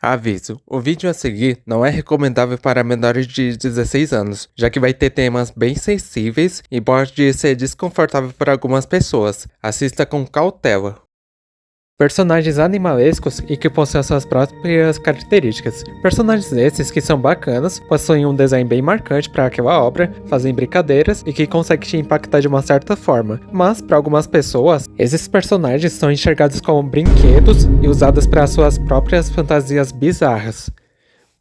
Aviso: o vídeo a seguir não é recomendável para menores de 16 anos, já que vai ter temas bem sensíveis e pode ser desconfortável para algumas pessoas. Assista com cautela. Personagens animalescos e que possuem suas próprias características. Personagens esses que são bacanas, possuem um design bem marcante para aquela obra, fazem brincadeiras e que conseguem te impactar de uma certa forma. Mas, para algumas pessoas, esses personagens são enxergados como brinquedos e usados para suas próprias fantasias bizarras.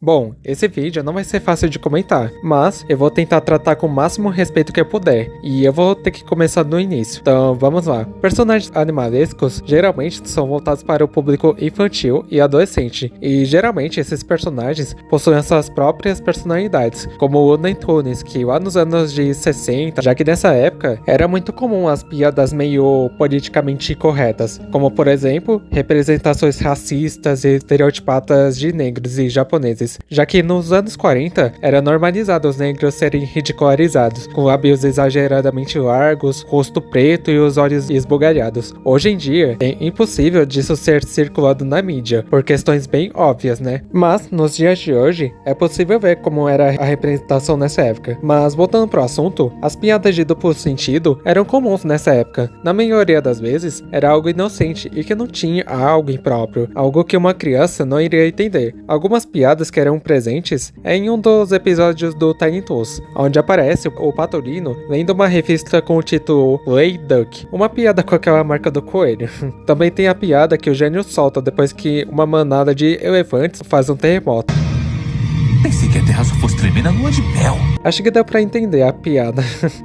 Bom, esse vídeo não vai ser fácil de comentar, mas eu vou tentar tratar com o máximo respeito que eu puder, e eu vou ter que começar do início. Então vamos lá. Personagens animalescos geralmente são voltados para o público infantil e adolescente, e geralmente esses personagens possuem suas próprias personalidades, como o Looney Tunes, que lá nos anos de 60, já que nessa época era muito comum as piadas meio politicamente corretas, como por exemplo, representações racistas e estereotipadas de negros e japoneses. Já que nos anos 40 era normalizado os negros serem ridicularizados, com lábios exageradamente largos, rosto preto e os olhos esbugalhados. Hoje em dia, é impossível disso ser circulado na mídia, por questões bem óbvias, né? Mas, nos dias de hoje, é possível ver como era a representação nessa época. Mas, voltando pro assunto, as piadas de duplo sentido eram comuns nessa época. Na maioria das vezes, era algo inocente e que não tinha algo impróprio, algo que uma criança não iria entender. Algumas piadas que eram presentes em um dos episódios do Tiny Toons, onde aparece o Patolino lendo uma revista com o título Lay Duck, uma piada com aquela marca do coelho. Também tem a piada que o gênio solta depois que uma manada de elefantes faz um terremoto. Pensei que a Terra só fosse tremer na lua de mel. Acho que deu pra entender a piada.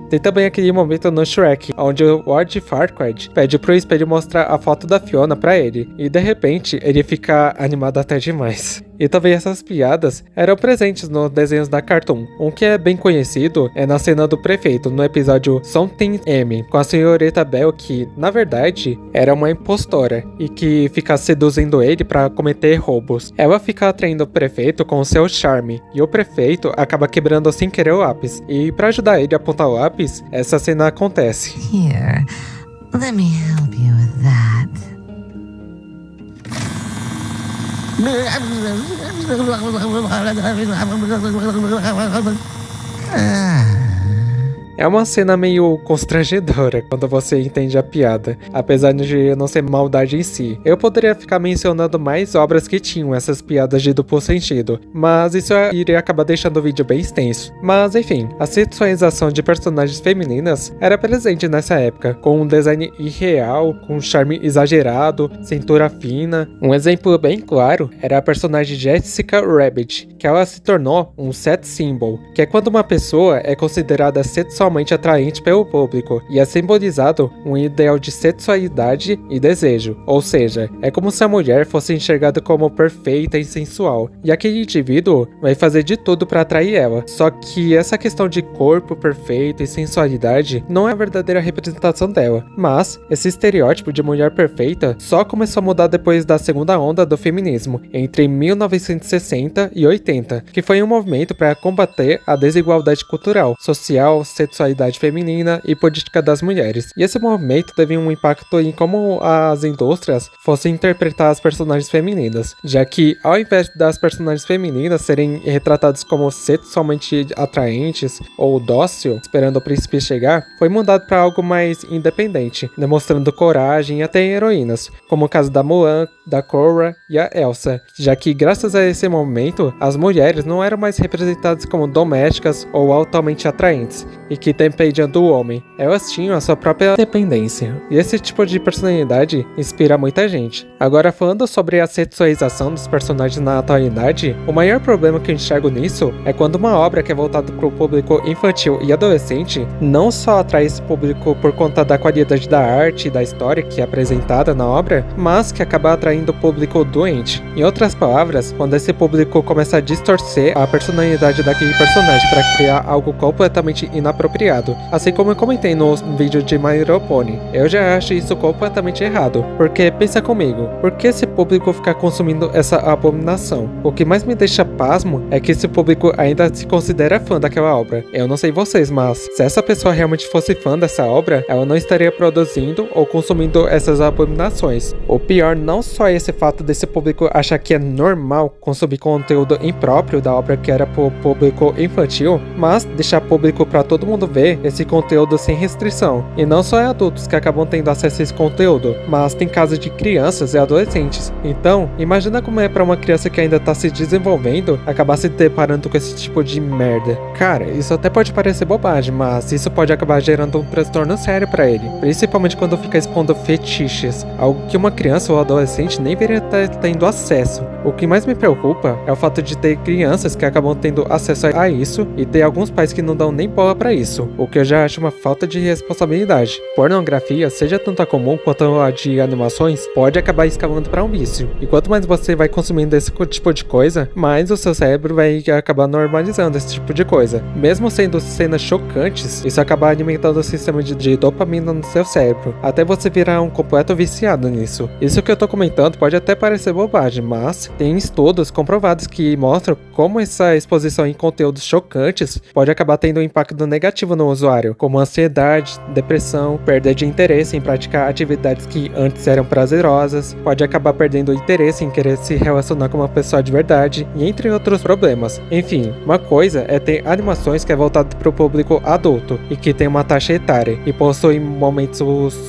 Tem também aquele momento no Shrek, onde o Lord Farquaad pede pro espelho mostrar a foto da Fiona pra ele, e de repente ele fica animado até demais. E também essas piadas eram presentes nos desenhos da Cartoon. Um que é bem conhecido é na cena do prefeito, no episódio Something M, com a senhorita Bell que, na verdade, era uma impostora, e que fica seduzindo ele pra cometer roubos. Ela fica atraindo o prefeito com o seu charme, e o prefeito acaba quebrando sem querer o lápis. E pra ajudar ele a apontar o lápis, essa cena acontece. Here, let me help you with that. É uma cena meio constrangedora quando você entende a piada, apesar de não ser maldade em si. Eu poderia ficar mencionando mais obras que tinham essas piadas de duplo sentido, mas isso iria acabar deixando o vídeo bem extenso. Mas enfim, a sexualização de personagens femininas era presente nessa época, com um design irreal, com um charme exagerado, cintura fina. Um exemplo bem claro era a personagem Jessica Rabbit, que ela se tornou um sex symbol, que é quando uma pessoa é considerada sexualmente atraente pelo público e é simbolizado um ideal de sexualidade e desejo, ou seja, é como se a mulher fosse enxergada como perfeita e sensual, e aquele indivíduo vai fazer de tudo para atrair ela. Só que essa questão de corpo perfeito e sensualidade não é a verdadeira representação dela, mas esse estereótipo de mulher perfeita só começou a mudar depois da segunda onda do feminismo, entre 1960 e 80, que foi um movimento para combater a desigualdade cultural, social, sexualidade feminina e política das mulheres. E esse movimento teve um impacto em como as indústrias fossem interpretar as personagens femininas, já que ao invés das personagens femininas serem retratadas como sexualmente atraentes ou dócil, esperando o príncipe chegar, foi mudado para algo mais independente, demonstrando coragem e até heroínas, como o caso da Mulan, da Korra e a Elsa, já que graças a esse momento, as mulheres não eram mais representadas como domésticas ou altamente atraentes, e que dependiam do homem. Elas tinham a sua própria dependência. E esse tipo de personalidade inspira muita gente. Agora, falando sobre a sexualização dos personagens na atualidade, o maior problema que eu enxergo nisso é quando uma obra que é voltada para o público infantil e adolescente não só atrai esse público por conta da qualidade da arte e da história que é apresentada na obra, mas que acaba atraindo o público doente. Em outras palavras, quando esse público começa a distorcer a personalidade daquele personagem para criar algo completamente inapropriado. Assim como eu comentei no vídeo de My Little Pony, eu já acho isso completamente errado, porque pensa comigo, por que esse público ficar consumindo essa abominação? O que mais me deixa pasmo é que esse público ainda se considera fã daquela obra. Eu não sei vocês, mas se essa pessoa realmente fosse fã dessa obra, ela não estaria produzindo ou consumindo essas abominações. O pior não só a esse fato desse público achar que é normal consumir conteúdo impróprio da obra que era pro público infantil, mas deixar público para todo mundo ver esse conteúdo sem restrição. E não só é adultos que acabam tendo acesso a esse conteúdo, mas tem casos de crianças e adolescentes. Então, imagina como é para uma criança que ainda tá se desenvolvendo acabar se deparando com esse tipo de merda. Cara, isso até pode parecer bobagem, mas isso pode acabar gerando um transtorno sério para ele, principalmente quando fica expondo fetiches, algo que uma criança ou adolescente nem deveria estar tendo acesso. O que mais me preocupa é o fato de ter crianças que acabam tendo acesso a isso e ter alguns pais que não dão nem bola pra isso, o que eu já acho uma falta de responsabilidade. Pornografia, seja tanto a comum quanto a de animações, pode acabar escalando pra um vício. E quanto mais você vai consumindo esse tipo de coisa, mais o seu cérebro vai acabar normalizando esse tipo de coisa. Mesmo sendo cenas chocantes, isso acaba alimentando o sistema de dopamina no seu cérebro, até você virar um completo viciado nisso. Isso que eu tô comentando pode até parecer bobagem, mas tem estudos comprovados que mostram como essa exposição em conteúdos chocantes pode acabar tendo um impacto negativo no usuário, como ansiedade, depressão, perda de interesse em praticar atividades que antes eram prazerosas, pode acabar perdendo o interesse em querer se relacionar com uma pessoa de verdade, e entre outros problemas. Enfim, uma coisa é ter animações que é voltado para o público adulto e que tem uma taxa etária e possui momentos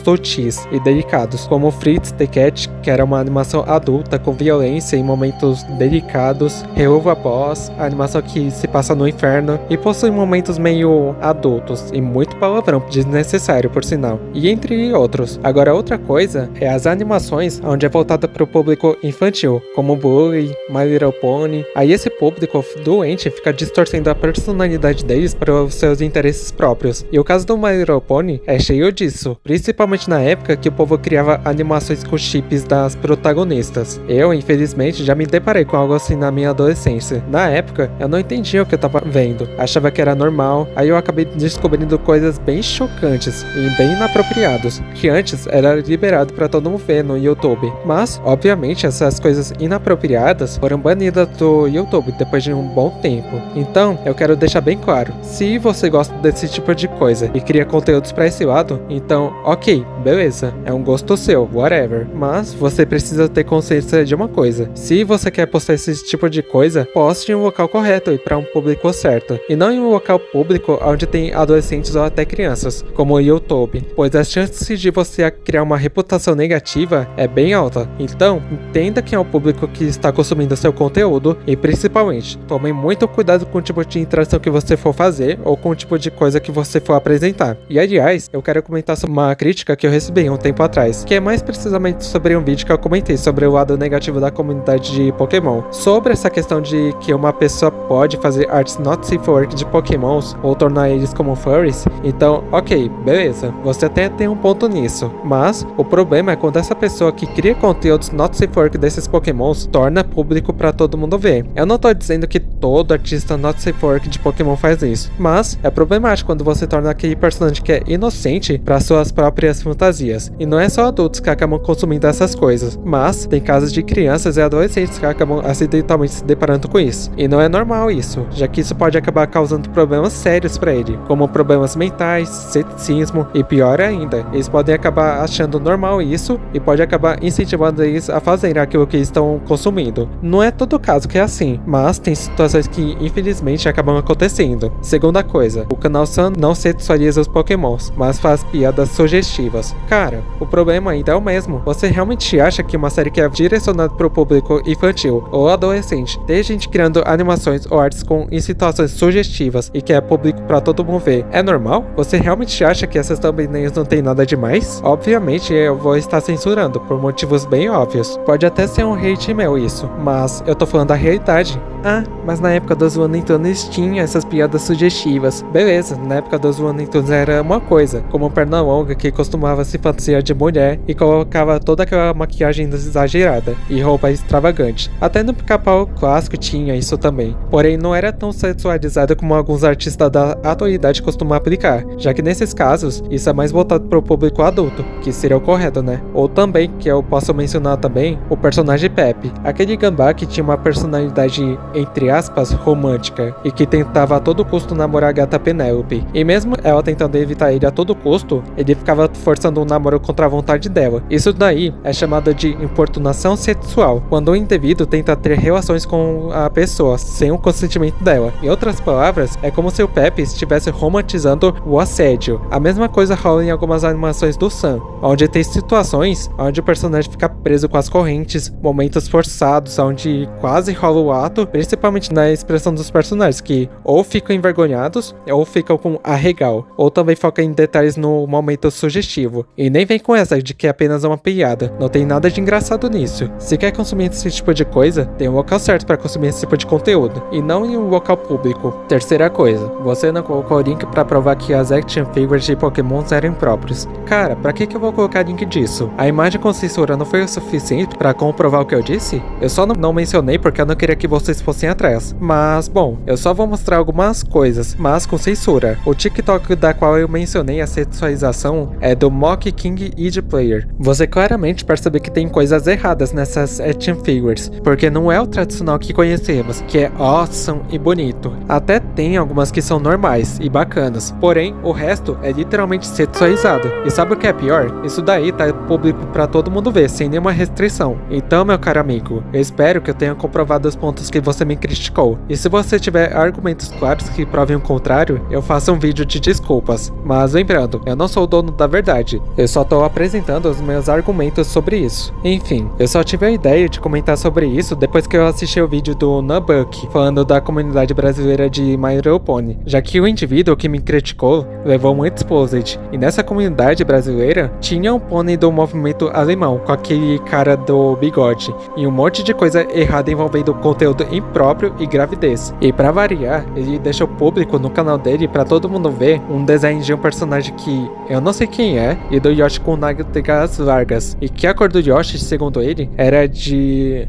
sutis e delicados, como Fritz the Cat, que era uma animação adulta com violência em momentos delicados, Reúva Boss, a animação que se passa no inferno e possui momentos meio adultos e muito palavrão desnecessário, por sinal, e entre outros. Agora, outra coisa é as animações onde é voltada para o público infantil, como Bully, My Little Pony. Aí esse público doente fica distorcendo a personalidade deles para os seus interesses próprios. E o caso do My Little Pony é cheio disso, principalmente na época que o povo criava animações com chips das protagonistas. Eu, infelizmente, já me deparei com algo assim na minha adolescência. Na época, eu não entendia o que eu tava vendo, achava que era normal, aí eu acabei descobrindo coisas bem chocantes e bem inapropriadas, que antes era liberado para todo mundo ver no YouTube. Mas, obviamente, essas coisas inapropriadas foram banidas do YouTube depois de um bom tempo. Então, eu quero deixar bem claro, se você gosta desse tipo de coisa e cria conteúdos para esse lado, então, ok, beleza, é um gosto seu, whatever. Mas, você precisa ter consciência de uma coisa, se você quer postar esse tipo de coisa, poste em um local correto e para um público certo, e não em um local público onde tem adolescentes ou até crianças, como o YouTube, pois as chances de você criar uma reputação negativa é bem alta. Então, entenda quem é o público que está consumindo seu conteúdo e, principalmente, tome muito cuidado com o tipo de interação que você for fazer ou com o tipo de coisa que você for apresentar. E, aliás, eu quero comentar sobre uma crítica que eu recebi um tempo atrás, que é mais precisamente sobre um vídeo que eu comentei sobre o lado negativo da comunidade de Pokémon, sobre essa questão de que uma pessoa pode fazer artes not safe for work de Pokémons ou tornar eles como furries. Então, ok, beleza, você até tem um ponto nisso, mas o problema é quando essa pessoa que cria conteúdos not safe for work desses Pokémons torna público pra todo mundo ver. Eu não tô dizendo que todo artista not safe for work de Pokémon faz isso, mas é problemático quando você torna aquele personagem que é inocente para suas próprias fantasias. E não é só adultos que acabam consumindo essas coisas, mas tem casos de crianças e adolescentes que acabam acidentalmente se deparando com isso. E não é normal isso, já que isso pode acabar causando problemas sérios para ele, como problemas mentais, ceticismo e pior ainda, eles podem acabar achando normal isso e pode acabar incentivando eles a fazerem aquilo que eles estão consumindo. Não é todo caso que é assim, mas tem situações que infelizmente acabam acontecendo. Segunda coisa, o canal Sun não sexualiza os Pokémons, mas faz piadas sugestivas. Cara, o problema ainda é o mesmo. Você realmente acha que uma série que é direcionada para o público infantil ou adolescente tem gente criando animações ou artes em situações sugestivas e que é público para todo mundo ver, é normal? Você realmente acha que essas thumbnails não tem nada demais? Obviamente eu vou estar censurando por motivos bem óbvios. Pode até ser um hate meu isso, mas eu tô falando da realidade. Ah, mas na época dos Looney Tunes tinha essas piadas sugestivas. Beleza, na época dos Looney Tunes era uma coisa, como perna longa que costumava se fantasiar de mulher e colocava toda aquela maquiagem exagerada e roupa extravagante. Até no Pica-Pau clássico tinha isso também, porém não era tão sexualizado como alguns artistas da atualidade costumam aplicar, já que nesses casos isso é mais voltado para o público adulto, que seria o correto, né? Ou também, que eu posso mencionar também, o personagem Pepe, aquele gambá que tinha uma personalidade entre aspas, romântica, e que tentava a todo custo namorar a gata Penélope. E mesmo ela tentando evitar ele a todo custo, ele ficava forçando um namoro contra a vontade dela. Isso daí é chamado de importunação sexual, quando o indivíduo tenta ter relações com a pessoa sem o consentimento dela. Em outras palavras, é como se o Pepe estivesse romantizando o assédio. A mesma coisa rola em algumas animações do Sam, onde tem situações onde o personagem fica preso com as correntes, momentos forçados, onde quase rola o ato, principalmente na expressão dos personagens, que ou ficam envergonhados, ou ficam com arregal, ou também foca em detalhes no momento sugestivo. E nem vem com essa de que é apenas uma piada, não tem nada de engraçado nisso. Se quer consumir esse tipo de coisa, tem um local certo para consumir esse tipo de conteúdo, e não em um local público. Terceira coisa, você não colocou o link para provar que as action figures de Pokémon eram impróprios. Cara, pra que eu vou colocar link disso? A imagem com censura não foi o suficiente para comprovar o que eu disse? Eu só não mencionei porque eu não queria que vocês fossem atrás. Mas, bom, eu só vou mostrar algumas coisas, mas com censura. O TikTok da qual eu mencionei a sexualização é do Mock King Id Player. Você claramente percebe que tem coisas erradas nessas action figures, porque não é o tradicional que conhecemos, que é awesome e bonito. Até tem algumas que são normais e bacanas, porém o resto é literalmente sexualizado. E sabe o que é pior? Isso daí tá público pra todo mundo ver, sem nenhuma restrição. Então, meu caro amigo, eu espero que eu tenha comprovado os pontos que você me criticou. E se você tiver argumentos claros que provem o contrário, eu faço um vídeo de desculpas. Mas lembrando, eu não sou o dono da verdade, eu só tô apresentando os meus argumentos sobre isso. Enfim, eu só tive a ideia de comentar sobre isso depois que eu assisti o vídeo do Nubuck, falando da comunidade brasileira de My Little Pony, já que o indivíduo que me criticou levou um exposed, e nessa comunidade brasileira tinha um pônei do movimento alemão, com aquele cara do bigode, e um monte de coisa errada envolvendo conteúdo impróprio e gravidez. E pra variar, ele deixou público no canal dele pra todo mundo ver um design de um personagem que eu não sei quem é, e do Yoshi com nádegas largas, e que a cor do Yoshi, segundo ele, era de...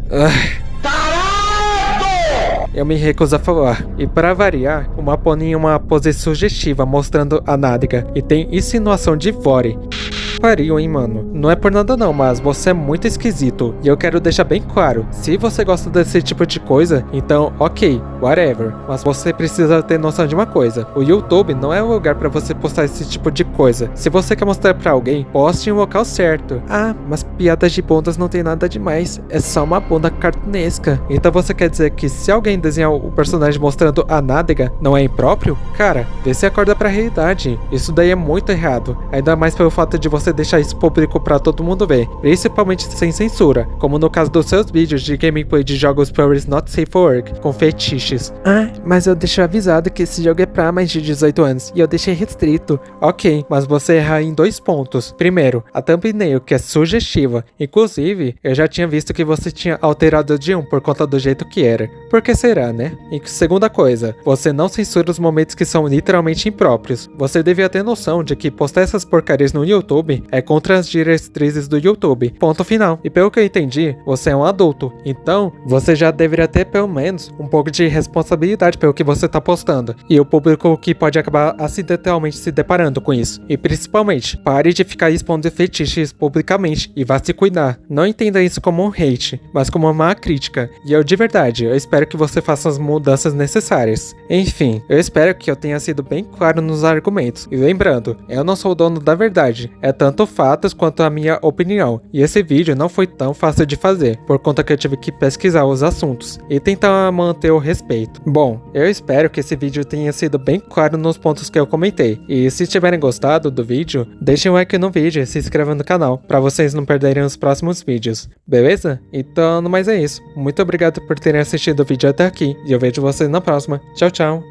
Eu me recuso a falar. E para variar, uma pônei em uma pose sugestiva mostrando a nádega, e tem insinuação de vore. Pariu, hein, mano. Não é por nada não, mas você é muito esquisito. E eu quero deixar bem claro, se você gosta desse tipo de coisa, então ok, whatever. Mas você precisa ter noção de uma coisa. O YouTube não é o lugar pra você postar esse tipo de coisa. Se você quer mostrar pra alguém, poste em um local certo. Ah, mas piadas de bundas não tem nada demais. É só uma bunda cartunesca. Então você quer dizer que se alguém desenhar o personagem mostrando a nádega, não é impróprio? Cara, vê se acorda pra realidade. Isso daí é muito errado. Ainda mais pelo fato de você deixar isso público pra todo mundo ver, principalmente sem censura, como no caso dos seus vídeos de gameplay de jogos Players Not Safe for Work, com fetiches. Ah, mas eu deixo avisado que esse jogo é pra mais de 18 anos, e eu deixei restrito. Ok, mas você erra em 2 pontos. Primeiro, a thumbnail, que é sugestiva. Inclusive, eu já tinha visto que você tinha alterado de 1 por conta do jeito que era. Por que será, né? E segunda coisa, você não censura os momentos que são literalmente impróprios. Você devia ter noção de que postar essas porcarias no YouTube é contra as diretrizes do YouTube. Ponto final. E pelo que eu entendi, você é um adulto. Então, você já deveria ter pelo menos um pouco de responsabilidade pelo que você tá postando. E o público que pode acabar acidentalmente se deparando com isso. E principalmente, pare de ficar expondo fetiches publicamente e vá se cuidar. Não entenda isso como um hate, mas como uma crítica. E eu de verdade, eu espero que você faça as mudanças necessárias. Enfim, eu espero que eu tenha sido bem claro nos argumentos. E lembrando, eu não sou o dono da verdade. É tanto fatos quanto a minha opinião. E esse vídeo não foi tão fácil de fazer, por conta que eu tive que pesquisar os assuntos e tentar manter o respeito. Bom, eu espero que esse vídeo tenha sido bem claro nos pontos que eu comentei. E se tiverem gostado do vídeo, deixem um like no vídeo e se inscrevam no canal, para vocês não perderem os próximos vídeos. Beleza? Então, no mais é isso. Muito obrigado por terem assistido o vídeo até aqui, e eu vejo vocês na próxima. Tchau, tchau!